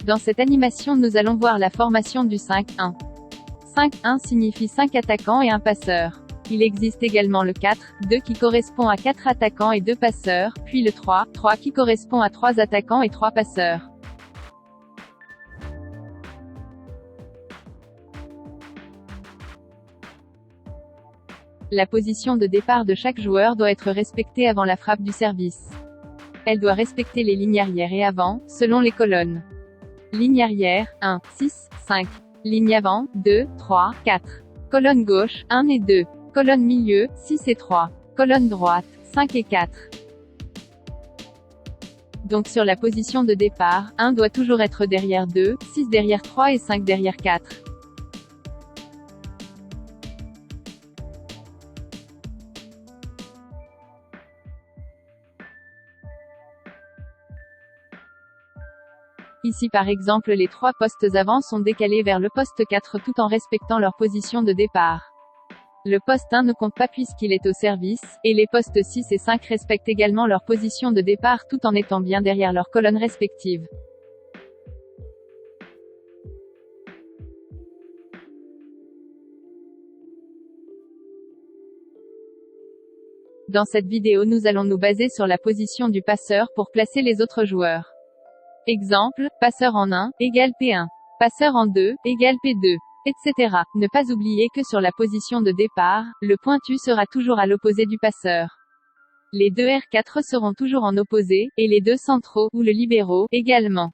Dans cette animation nous allons voir la formation du 5-1. 5-1 signifie 5 attaquants et un passeur. Il existe également le 4-2 qui correspond à 4 attaquants et 2 passeurs, puis le 3-3 qui correspond à 3 attaquants et 3 passeurs. La position de départ de chaque joueur doit être respectée avant la frappe du service. Elle doit respecter les lignes arrière et avant, selon les colonnes. Ligne arrière, 1, 6, 5. Ligne avant, 2, 3, 4. Colonne gauche, 1 et 2. Colonne milieu, 6 et 3. Colonne droite, 5 et 4. Donc sur la position de départ, 1 doit toujours être derrière 2, 6 derrière 3 et 5 derrière 4. Ici par exemple les 3 postes avant sont décalés vers le poste 4 tout en respectant leur position de départ. Le poste 1 ne compte pas puisqu'il est au service, et les postes 6 et 5 respectent également leur position de départ tout en étant bien derrière leurs colonnes respectives. Dans cette vidéo nous allons nous baser sur la position du passeur pour placer les autres joueurs. Exemple, passeur en 1, égale P1. Passeur en 2, égale P2. Etc. Ne pas oublier que sur la position de départ, le pointu sera toujours à l'opposé du passeur. Les deux R4 seront toujours en opposé, et les deux centraux, ou le libéraux, également.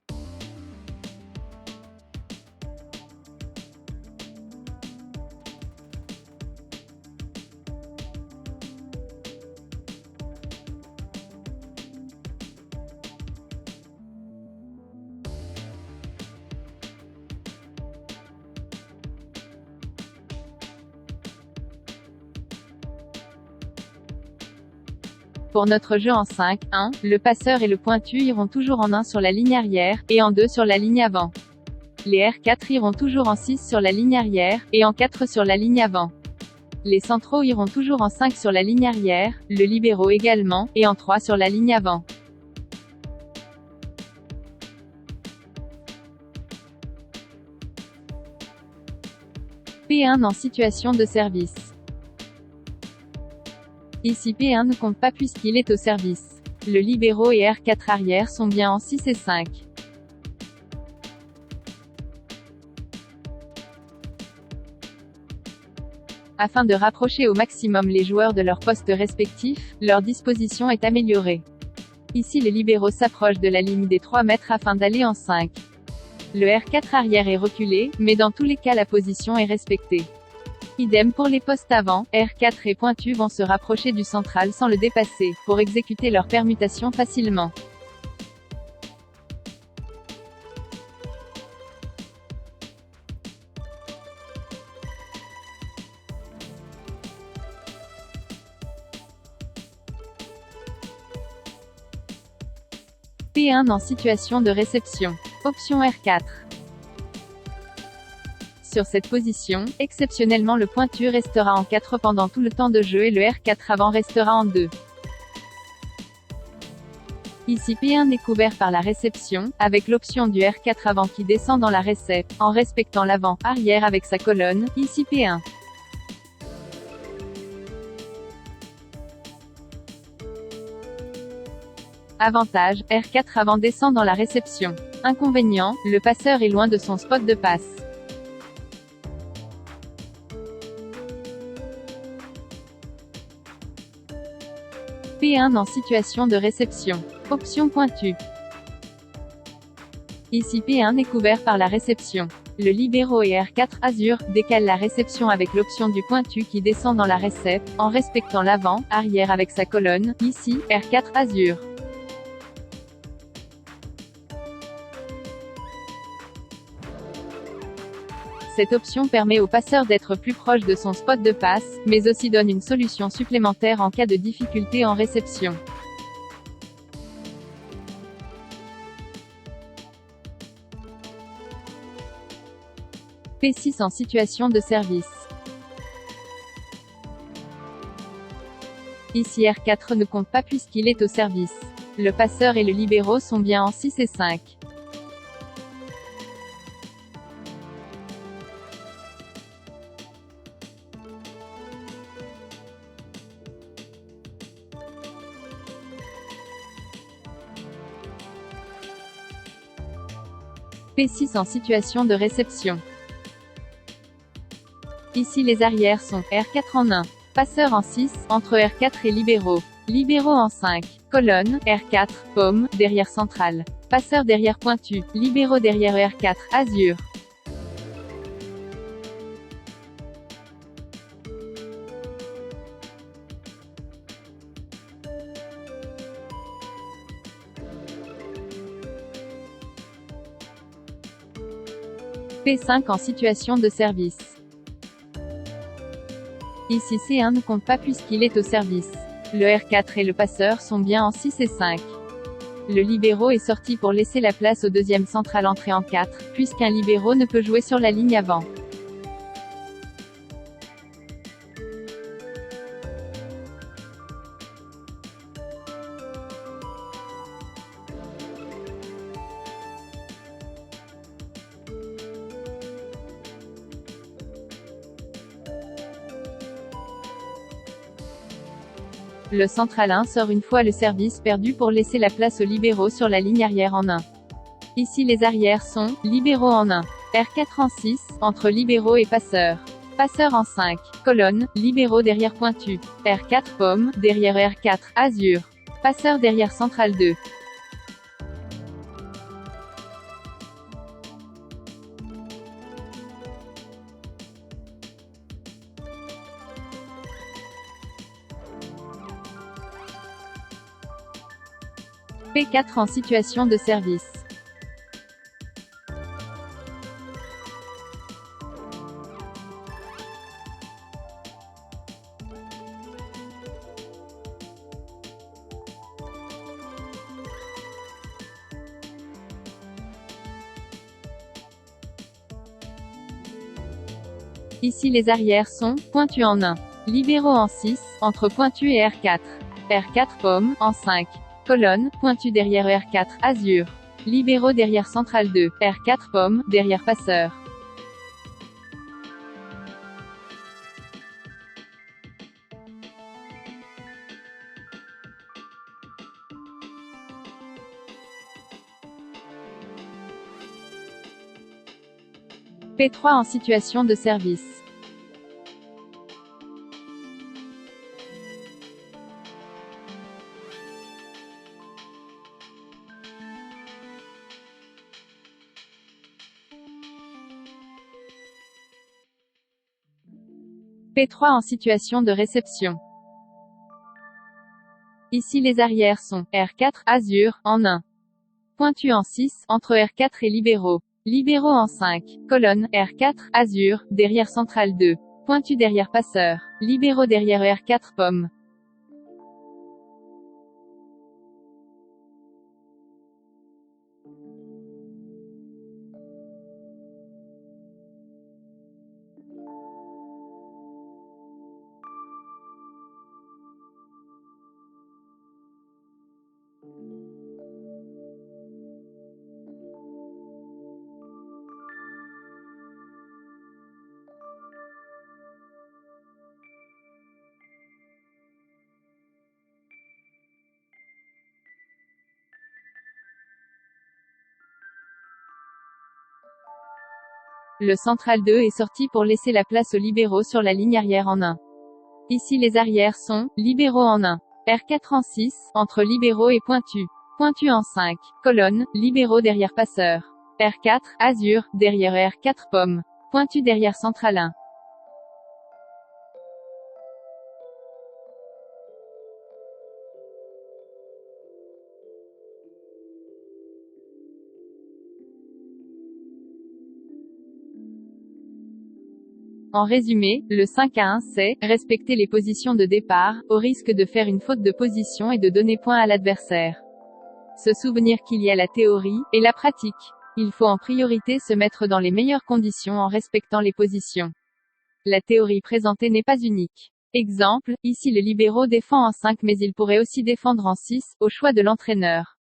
Pour notre jeu en 5-1, le passeur et le pointu iront toujours en 1 sur la ligne arrière, et en 2 sur la ligne avant. Les R4 iront toujours en 6 sur la ligne arrière, et en 4 sur la ligne avant. Les centraux iront toujours en 5 sur la ligne arrière, le libéraux également, et en 3 sur la ligne avant. P1 en situation de service. Ici P1 ne compte pas puisqu'il est au service. Le libéraux et R4 arrière sont bien en 6 et 5. Afin de rapprocher au maximum les joueurs de leur poste respectif, leur disposition est améliorée. Ici les libéraux s'approchent de la ligne des 3 mètres afin d'aller en 5. Le R4 arrière est reculé, mais dans tous les cas la position est respectée. Idem pour les postes avant, R4 et pointu vont se rapprocher du central sans le dépasser, pour exécuter leur permutation facilement. P1 en situation de réception. Option R4. Sur cette position, exceptionnellement le pointu restera en 4 pendant tout le temps de jeu et le R4 avant restera en 2. Ici P1 est couvert par la réception, avec l'option du R4 avant qui descend dans la récep, en respectant l'avant-arrière avec sa colonne, ici P1. Avantage, R4 avant descend dans la réception. Inconvénient, le passeur est loin de son spot de passe. P1 en situation de réception. Option pointu. Ici P1 est couvert par la réception. Le libéraux et R4 azur décale la réception avec l'option du pointu qui descend dans la récep, en respectant l'avant-arrière avec sa colonne, ici, R4 azur. Cette option permet au passeur d'être plus proche de son spot de passe, mais aussi donne une solution supplémentaire en cas de difficulté en réception. P6 en situation de service. Ici R4 ne compte pas puisqu'il est au service. Le passeur et le libéraux sont bien en 6 et 5. P6 en situation de réception. Ici les arrières sont R4 en 1. Passeur en 6, entre R4 et libéraux. Libéraux en 5. Colonne, R4, paume, derrière central. Passeur derrière pointu. Libéraux derrière R4, azur. P5 en situation de service. Ici C1 ne compte pas puisqu'il est au service. Le R4 et le passeur sont bien en 6 et 5. Le libéraux est sorti pour laisser la place au deuxième central entré en 4, puisqu'un libéraux ne peut jouer sur la ligne avant. Le central 1 sort une fois le service perdu pour laisser la place aux libéraux sur la ligne arrière en 1. Ici les arrières sont libéraux en 1. R4 en 6, entre libéraux et passeurs. Passeur en 5. Colonne, libéraux derrière pointu. R4 paume, derrière R4, azur. Passeur derrière central 2. P4 en situation de service. Ici les arrières sont pointus en 1. Libéraux en 6, entre pointu et R4. R4 paume, en 5. Colonne, pointu derrière R4, azur. Libéraux derrière central 2. R4 paume, derrière passeur. P3 en situation de service. P3 en situation de réception. Ici les arrières sont R4, azur, en 1. Pointu en 6, entre R4 et libéraux. Libéraux en 5. Colonne, R4, azur, derrière central 2. Pointu derrière passeur. Libéraux derrière R4 pomme. Le central 2 est sorti pour laisser la place aux libéraux sur la ligne arrière en 1. Ici les arrières sont libéraux en 1. R4 en 6, entre libéraux et pointu. Pointu en 5. Colonne, libéraux derrière passeur. R4, azur, derrière R4 pomme. Pointu derrière central 1. En résumé, le 5 à 1 c'est respecter les positions de départ, au risque de faire une faute de position et de donner point à l'adversaire. Se souvenir qu'il y a la théorie et la pratique. Il faut en priorité se mettre dans les meilleures conditions en respectant les positions. La théorie présentée n'est pas unique. Exemple, ici le libéraux défend en 5 mais il pourrait aussi défendre en 6, au choix de l'entraîneur.